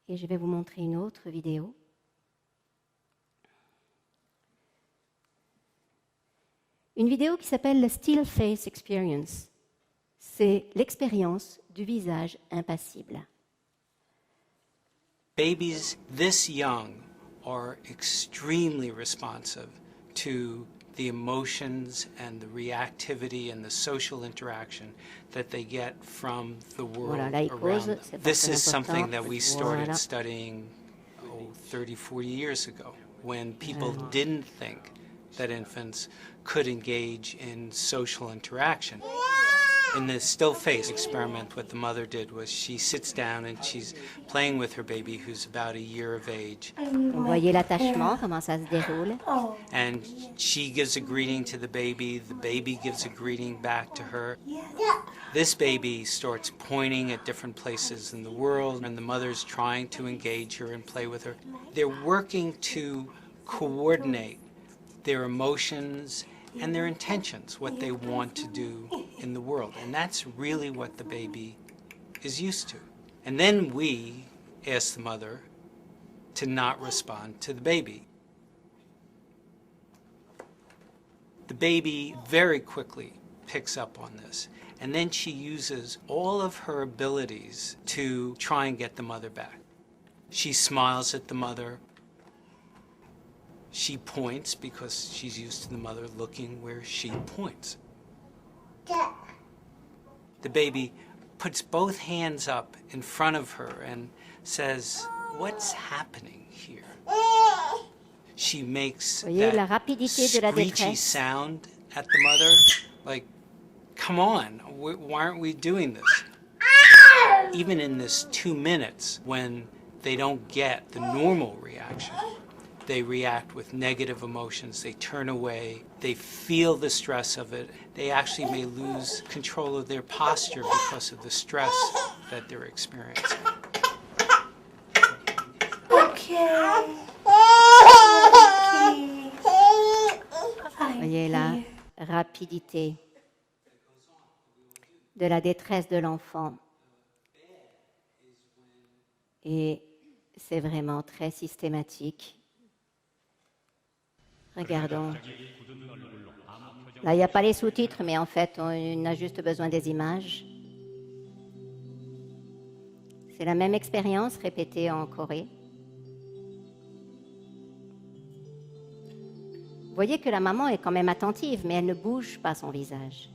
Et je vais vous montrer une autre vidéo. Une vidéo qui s'appelle la Still Face Experience. C'est l'expérience du visage impassible. Babies this young are extremely responsive to the emotions and the reactivity and the social interaction that they get from the world around them. This is something that we started studying 30, 40 years ago, when people didn't think that infants could engage in social interaction. In the still face experiment, what the mother did was she sits down and she's playing with her baby who's about a year of age. Vous voyez l'attachement, comment ça se déroule. And she gives a greeting to the baby gives a greeting back to her. This baby starts pointing at different places in the world, and the mother's trying to engage her and play with her. They're working to coordinate their emotions and their intentions, what they want to do in the world. And that's really what the baby is used to. And then we ask the mother to not respond to the baby. The baby very quickly picks up on this. And then she uses all of her abilities to try and get the mother back. She smiles at the mother. She points because she's used to the mother looking where she points. The baby puts both hands up in front of her and says, "What's happening here?" She makes that screechy sound at the mother, like, "Come on, why aren't we doing this?" Even in this 2 minutes, when they don't get the normal reaction, they react with negative emotions, they turn away, they feel the stress of it. They actually may lose control of their posture because of the stress that they're experiencing. Voyez la rapidité de la détresse de l'enfant. Et c'est vraiment très systématique. Regardons. Là, il n'y a pas les sous-titres, mais en fait, on a juste besoin des images. C'est la même expérience répétée en Corée. Vous voyez que la maman est quand même attentive, mais elle ne bouge pas son visage.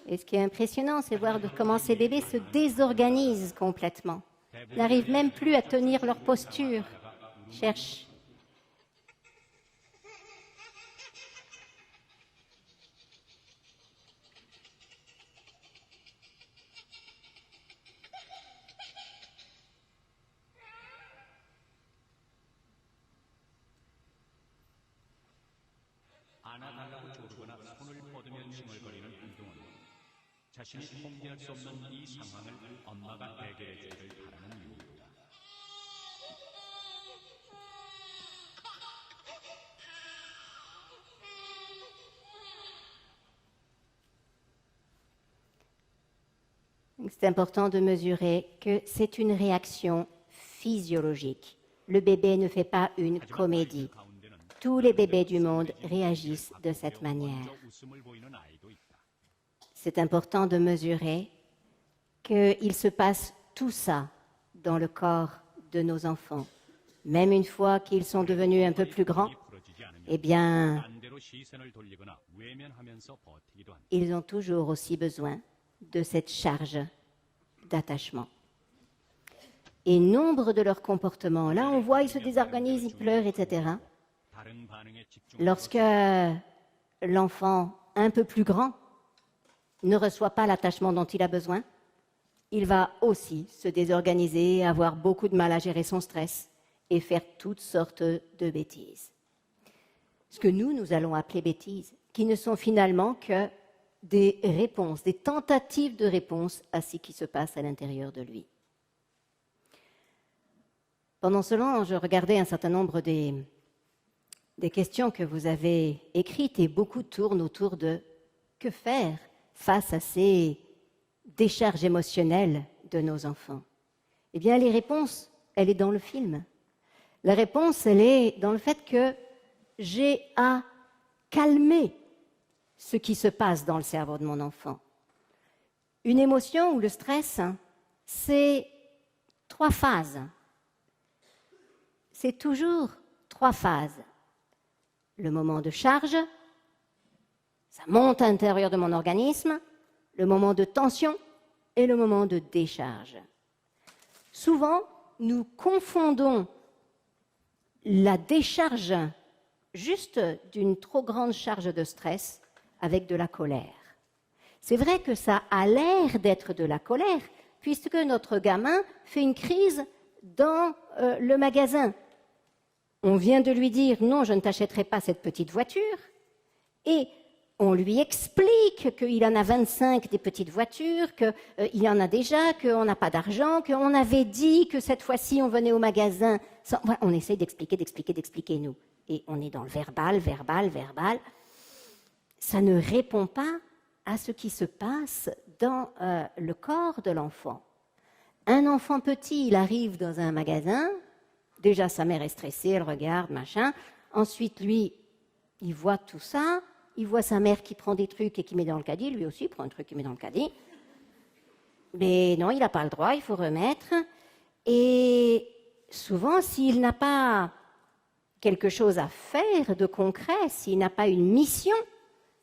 Et ce qui est impressionnant, c'est voir comment ces bébés se désorganisent complètement. Ils n'arrivent même plus à tenir leur posture. Ils cherchent. 자신이 통제할 수 없는 이 상황을 엄마가 해결해 주기를 바라는 이유입니다. C'est important de mesurer que c'est une réaction physiologique. Le bébé ne fait pas une comédie. Tous les bébés du monde réagissent de cette manière. C'est important de mesurer qu'il se passe tout ça dans le corps de nos enfants. Même une fois qu'ils sont devenus un peu plus grands, eh bien, ils ont toujours aussi besoin de cette charge d'attachement. Et nombre de leurs comportements, là on voit, ils se désorganisent, ils pleurent, etc. Lorsque l'enfant un peu plus grand ne reçoit pas l'attachement dont il a besoin, il va aussi se désorganiser, avoir beaucoup de mal à gérer son stress et faire toutes sortes de bêtises. Ce que nous allons appeler bêtises, qui ne sont finalement que des réponses, des tentatives de réponse à ce qui se passe à l'intérieur de lui. Pendant ce temps, je regardais un certain nombre des des questions que vous avez écrites et beaucoup tournent autour de que faire face à ces décharges émotionnelles de nos enfants. Eh bien, les réponses, elle est dans le film. La réponse, elle est dans le fait que j'ai à calmer ce qui se passe dans le cerveau de mon enfant. Une émotion ou le stress, c'est 3 phases. C'est toujours 3 phases. Le moment de charge, ça monte à l'intérieur de mon organisme, le moment de tension et le moment de décharge. Souvent, nous confondons la décharge juste d'une trop grande charge de stress avec de la colère. C'est vrai que ça a l'air d'être de la colère, puisque notre gamin fait une crise dans le magasin. On vient de lui dire « non, je ne t'achèterai pas cette petite voiture » et on lui explique qu'il en a 25 des petites voitures, qu'il y en a déjà, qu'on n'a pas d'argent, qu'on avait dit que cette fois-ci on venait au magasin. Voilà, on essaye d'expliquer, nous. Et on est dans le verbal. Ça ne répond pas à ce qui se passe dans le corps de l'enfant. Un enfant petit, il arrive dans un magasin, déjà sa mère est stressée, elle regarde, machin. Ensuite, lui, il voit tout ça, il voit sa mère qui prend des trucs et qui met dans le caddie, lui aussi prend un truc et met dans le caddie. Mais non, il n'a pas le droit, il faut remettre. Et souvent, s'il n'a pas quelque chose à faire de concret, s'il n'a pas une mission,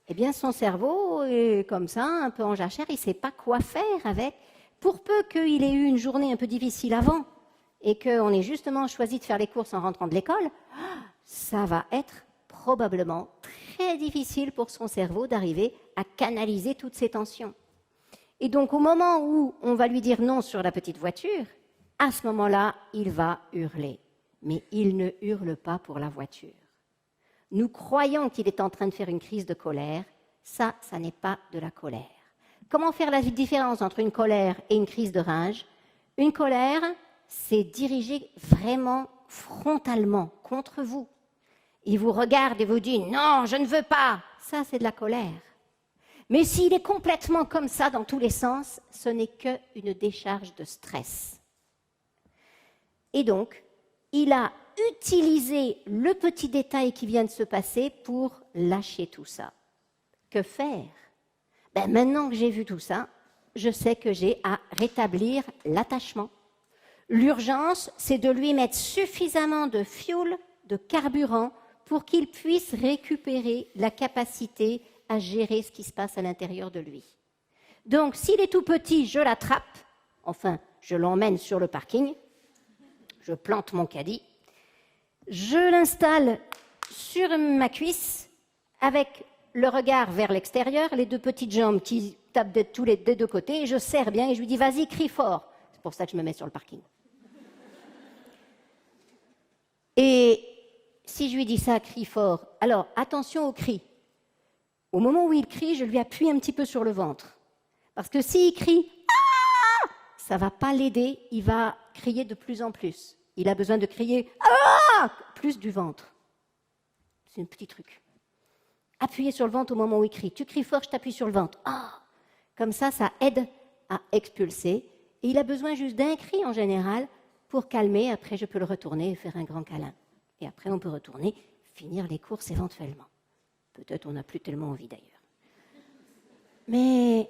eh bien son cerveau est comme ça, un peu en jachère, il ne sait pas quoi faire avec. Pour peu qu'il ait eu une journée un peu difficile avant et qu'on ait justement choisi de faire les courses en rentrant de l'école, ça va être probablement très difficile pour son cerveau d'arriver à canaliser toutes ces tensions. Et donc au moment où on va lui dire non sur la petite voiture, à ce moment-là, il va hurler. Mais il ne hurle pas pour la voiture. Nous croyons qu'il est en train de faire une crise de colère. Ça n'est pas de la colère. Comment faire la différence entre une colère et une crise de rage? Une colère, c'est dirigé vraiment frontalement contre vous. Il vous regarde et vous dit « non, je ne veux pas ». Ça, c'est de la colère. Mais s'il est complètement comme ça dans tous les sens, ce n'est qu'une décharge de stress. Et donc, il a utilisé le petit détail qui vient de se passer pour lâcher tout ça. Que faire? Maintenant que j'ai vu tout ça, je sais que j'ai à rétablir l'attachement. L'urgence, c'est de lui mettre suffisamment de fuel, de carburant, pour qu'il puisse récupérer la capacité à gérer ce qui se passe à l'intérieur de lui. Donc, s'il est tout petit, je l'attrape, enfin, je l'emmène sur le parking, je plante mon caddie, je l'installe sur ma cuisse avec le regard vers l'extérieur, les 2 petites jambes qui tapent des 2 côtés, et je serre bien et je lui dis « vas-y, crie fort ». C'est pour ça que je me mets sur le parking. Et si je lui dis ça, crie fort, alors attention au cri. Au moment où il crie, je lui appuie un petit peu sur le ventre. Parce que s'il crie « ah », ça ne va pas l'aider, il va crier de plus en plus. Il a besoin de crier « ah » plus du ventre. C'est un petit truc. Appuyez sur le ventre au moment où il crie. Tu cries fort, je t'appuie sur le ventre. Ah ! Comme ça, ça aide à expulser. Et il a besoin juste d'un cri en général pour calmer. Après, je peux le retourner et faire un grand câlin. Et après, on peut retourner, finir les courses éventuellement. Peut-être on n'a plus tellement envie d'ailleurs. Mais,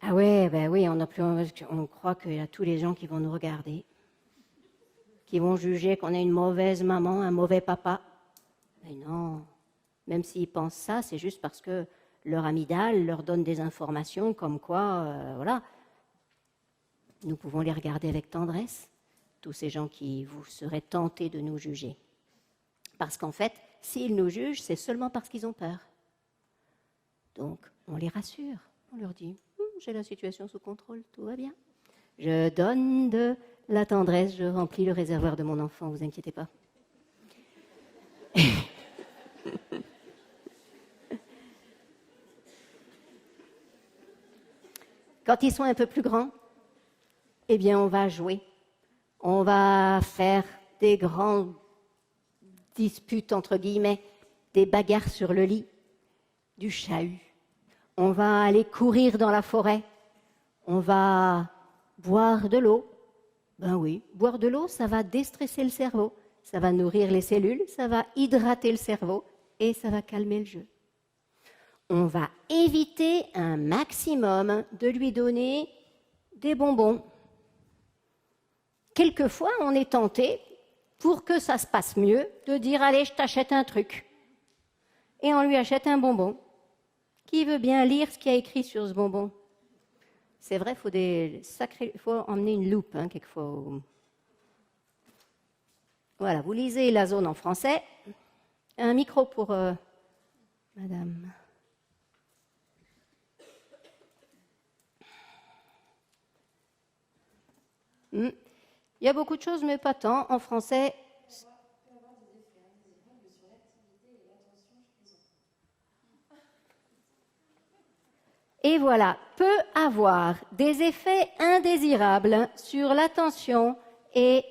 ah ouais, oui, on n'a plus envie. On croit qu'il y a tous les gens qui vont nous regarder, qui vont juger qu'on est une mauvaise maman, un mauvais papa. Mais non. Même s'ils pensent ça, c'est juste parce que leur amygdale leur donne des informations comme quoi, voilà. Nous pouvons les regarder avec tendresse, tous ces gens qui vous seraient tentés de nous juger. Parce qu'en fait, s'ils nous jugent, c'est seulement parce qu'ils ont peur. Donc, on les rassure. On leur dit « j'ai la situation sous contrôle, tout va bien. Je donne de la tendresse, je remplis le réservoir de mon enfant, vous inquiétez pas. » Quand ils sont un peu plus grands, eh bien, on va jouer. On va faire des grandes disputes, entre guillemets, des bagarres sur le lit, du chahut. On va aller courir dans la forêt. On va boire de l'eau. Ben oui, boire de l'eau, ça va déstresser le cerveau. Ça va nourrir les cellules, ça va hydrater le cerveau et ça va calmer le jeu. On va éviter un maximum de lui donner des bonbons. Quelquefois, on est tenté, pour que ça se passe mieux, de dire « Allez, je t'achète un truc ». Et on lui achète un bonbon. Qui veut bien lire ce qu'il y a écrit sur ce bonbon? C'est vrai, il faut emmener une loupe, hein, quelquefois. Voilà, vous lisez la zone en français. Un micro pour madame. Il y a beaucoup de choses, mais pas tant. En français. Et voilà, peut avoir des effets indésirables sur l'attention et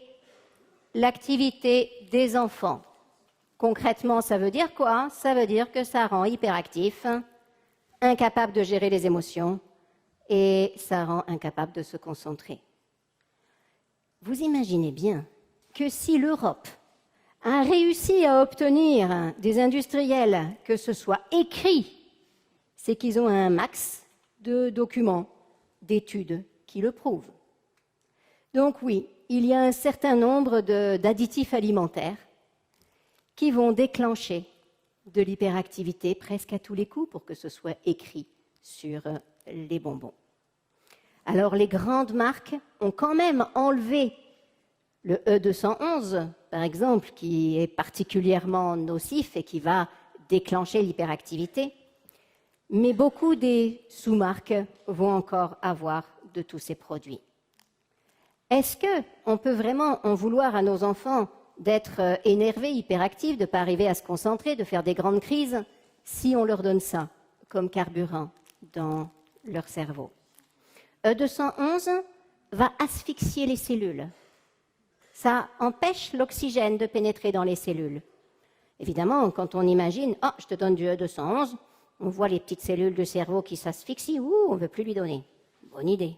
l'activité des enfants. Concrètement, ça veut dire quoi? Ça veut dire que ça rend hyperactif, incapable de gérer les émotions et ça rend incapable de se concentrer. Vous imaginez bien que si l'Europe a réussi à obtenir des industriels que ce soit écrit, c'est qu'ils ont un max de documents, d'études qui le prouvent. Donc oui, il y a un certain nombre d'additifs alimentaires qui vont déclencher de l'hyperactivité presque à tous les coups pour que ce soit écrit sur les bonbons. Alors les grandes marques ont quand même enlevé le E211, par exemple, qui est particulièrement nocif et qui va déclencher l'hyperactivité, mais beaucoup des sous-marques vont encore avoir de tous ces produits. Est-ce qu'on peut vraiment en vouloir à nos enfants d'être énervés, hyperactifs, de ne pas arriver à se concentrer, de faire des grandes crises, si on leur donne ça comme carburant dans leur cerveau? E211 va asphyxier les cellules. Ça empêche l'oxygène de pénétrer dans les cellules. Évidemment, quand on imagine « Oh, je te donne du E211 », on voit les petites cellules du cerveau qui s'asphyxient. « Ouh, on ne veut plus lui donner. » Bonne idée.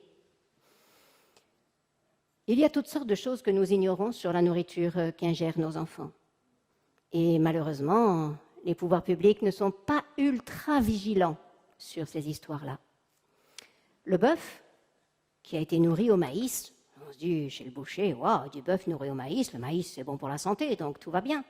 Il y a toutes sortes de choses que nous ignorons sur la nourriture qu'ingèrent nos enfants. Et malheureusement, les pouvoirs publics ne sont pas ultra vigilants sur ces histoires-là. Le bœuf, qui a été nourri au maïs, on se dit chez le boucher, wow, du bœuf nourri au maïs, le maïs c'est bon pour la santé, donc tout va bien.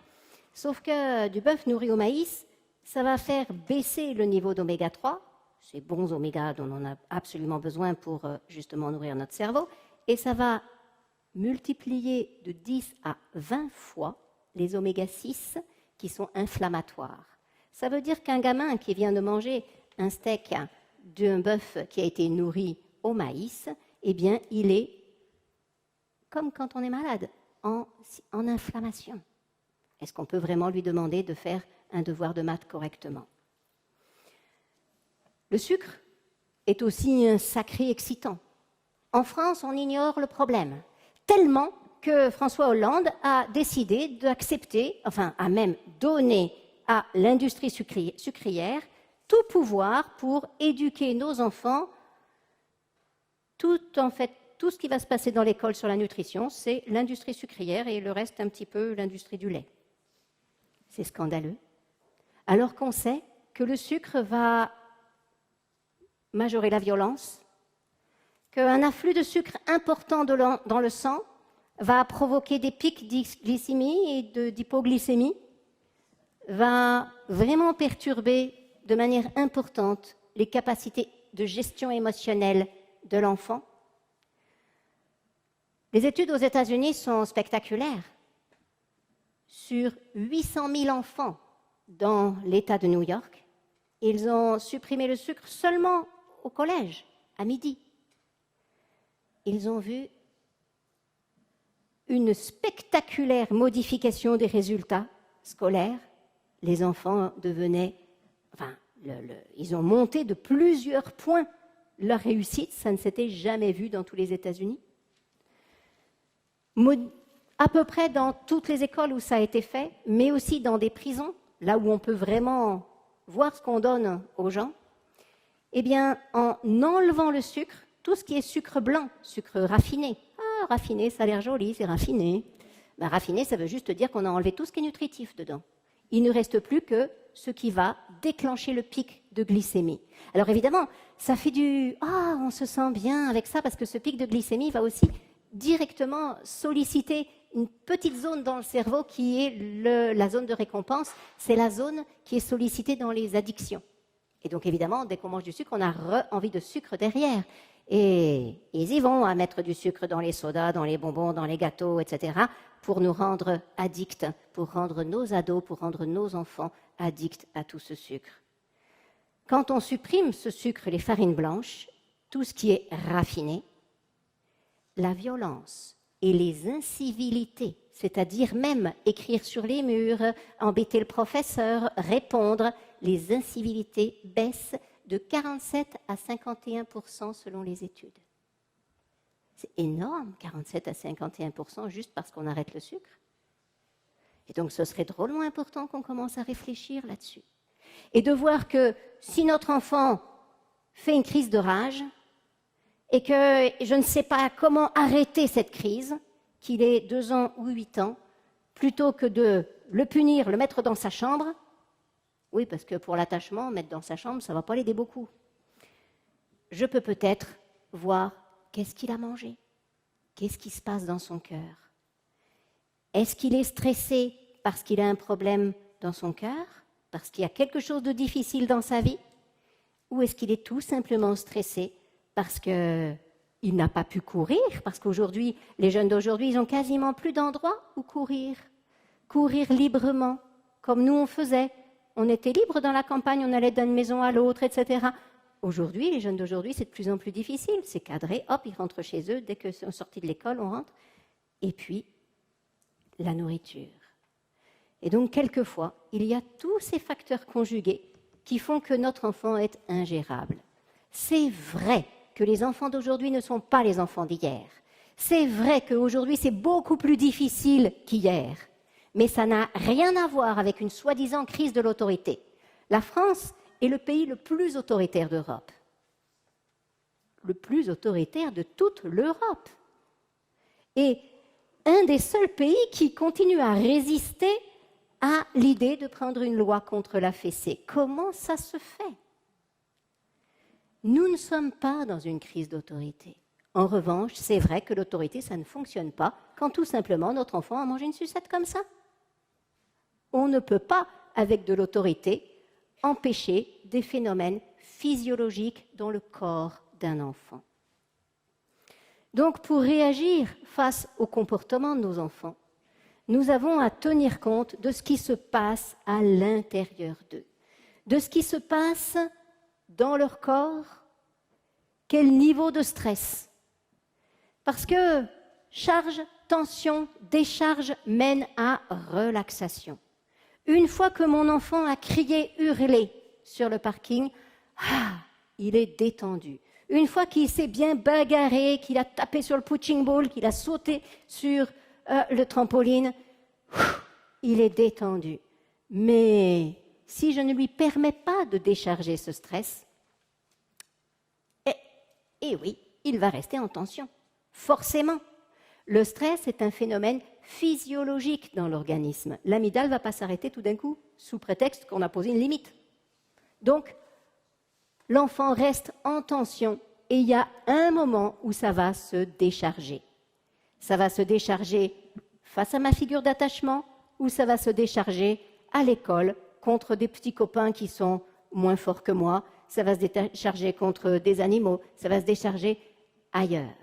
Sauf que du bœuf nourri au maïs, ça va faire baisser le niveau d'oméga 3, ces bons oméga dont on a absolument besoin pour justement nourrir notre cerveau, et ça va multiplier de 10 à 20 fois les oméga 6 qui sont inflammatoires. Ça veut dire qu'un gamin qui vient de manger un steak d'un bœuf qui a été nourri au maïs, eh bien, il est comme quand on est malade, en inflammation. Est-ce qu'on peut vraiment lui demander de faire un devoir de maths correctement? Le sucre est aussi un sacré excitant. En France, on ignore le problème, tellement que François Hollande a décidé d'accepter, enfin, a même donné à l'industrie sucrière tout pouvoir pour éduquer nos enfants. Tout ce qui va se passer dans l'école sur la nutrition, c'est l'industrie sucrière et le reste un petit peu l'industrie du lait. C'est scandaleux. Alors qu'on sait que le sucre va majorer la violence, qu'un afflux de sucre important dans le sang va provoquer des pics de glycémie et d'hypoglycémie, va vraiment perturber de manière importante les capacités de gestion émotionnelle de l'enfant. Les études aux États-Unis sont spectaculaires. Sur 800 000 enfants dans l'État de New York, ils ont supprimé le sucre seulement au collège, à midi. Ils ont vu une spectaculaire modification des résultats scolaires. Les enfants devenaient... ils ont monté de plusieurs points leur réussite. Ça ne s'était jamais vu dans tous les États-Unis. À peu près dans toutes les écoles où ça a été fait, mais aussi dans des prisons, là où on peut vraiment voir ce qu'on donne aux gens, eh bien, en enlevant le sucre, tout ce qui est sucre blanc, sucre raffiné. Ah, raffiné, ça a l'air joli, c'est raffiné. Ben, raffiné, ça veut juste dire qu'on a enlevé tout ce qui est nutritif dedans. Il ne reste plus que ce qui va déclencher le pic de glycémie. Alors évidemment, ça fait du « Ah, on se sent bien avec ça » parce que ce pic de glycémie va aussi directement solliciter une petite zone dans le cerveau qui est la zone de récompense. C'est la zone qui est sollicitée dans les addictions. Et donc évidemment, dès qu'on mange du sucre, on a envie de sucre derrière. Et ils y vont à mettre du sucre dans les sodas, dans les bonbons, dans les gâteaux, etc., pour nous rendre addicts, pour rendre nos ados, pour rendre nos enfants addicts à tout ce sucre. Quand on supprime ce sucre, les farines blanches, tout ce qui est raffiné, la violence et les incivilités, c'est-à-dire même écrire sur les murs, embêter le professeur, répondre, les incivilités baissent de 47 à 51% selon les études. C'est énorme, 47 à 51% juste parce qu'on arrête le sucre. Et donc ce serait drôlement important qu'on commence à réfléchir là-dessus. Et de voir que si notre enfant fait une crise de rage et que je ne sais pas comment arrêter cette crise, qu'il ait 2 ans ou 8 ans, plutôt que de le punir, le mettre dans sa chambre, oui, parce que pour l'attachement, mettre dans sa chambre, ça ne va pas l'aider beaucoup. Je peux peut-être voir qu'est-ce qu'il a mangé, qu'est-ce qui se passe dans son cœur. Est-ce qu'il est stressé parce qu'il a un problème dans son cœur, parce qu'il y a quelque chose de difficile dans sa vie, ou est-ce qu'il est tout simplement stressé parce qu'il n'a pas pu courir, parce qu'aujourd'hui, les jeunes d'aujourd'hui, ils n'ont quasiment plus d'endroit où courir librement, comme nous on faisait. On était libre dans la campagne, on allait d'une maison à l'autre, etc. Aujourd'hui, les jeunes d'aujourd'hui, c'est de plus en plus difficile. C'est cadré, hop, ils rentrent chez eux. Dès qu'ils sont sortis de l'école, on rentre. Et puis, la nourriture. Et donc, quelquefois, il y a tous ces facteurs conjugués qui font que notre enfant est ingérable. C'est vrai que les enfants d'aujourd'hui ne sont pas les enfants d'hier. C'est vrai qu'aujourd'hui, c'est beaucoup plus difficile qu'hier. Mais ça n'a rien à voir avec une soi-disant crise de l'autorité. La France est le pays le plus autoritaire d'Europe. Le plus autoritaire de toute l'Europe. Et un des seuls pays qui continue à résister à l'idée de prendre une loi contre la fessée. Comment ça se fait? Nous ne sommes pas dans une crise d'autorité. En revanche, c'est vrai que l'autorité, ça ne fonctionne pas quand tout simplement notre enfant a mangé une sucette comme ça. On ne peut pas, avec de l'autorité, empêcher des phénomènes physiologiques dans le corps d'un enfant. Donc, pour réagir face au comportement de nos enfants, nous avons à tenir compte de ce qui se passe à l'intérieur d'eux, de ce qui se passe dans leur corps, quel niveau de stress. Parce que charge, tension, décharge mène à relaxation. Une fois que mon enfant a crié, hurlé sur le parking, il est détendu. Une fois qu'il s'est bien bagarré, qu'il a tapé sur le punching ball, qu'il a sauté sur le trampoline, il est détendu. Mais si je ne lui permets pas de décharger ce stress, oui, il va rester en tension, forcément. Le stress est un phénomène physiologique dans l'organisme. L'amygdale ne va pas s'arrêter tout d'un coup, sous prétexte qu'on a posé une limite. Donc, l'enfant reste en tension et il y a un moment où ça va se décharger. Ça va se décharger face à ma figure d'attachement ou ça va se décharger à l'école contre des petits copains qui sont moins forts que moi. Ça va se décharger contre des animaux. Ça va se décharger ailleurs.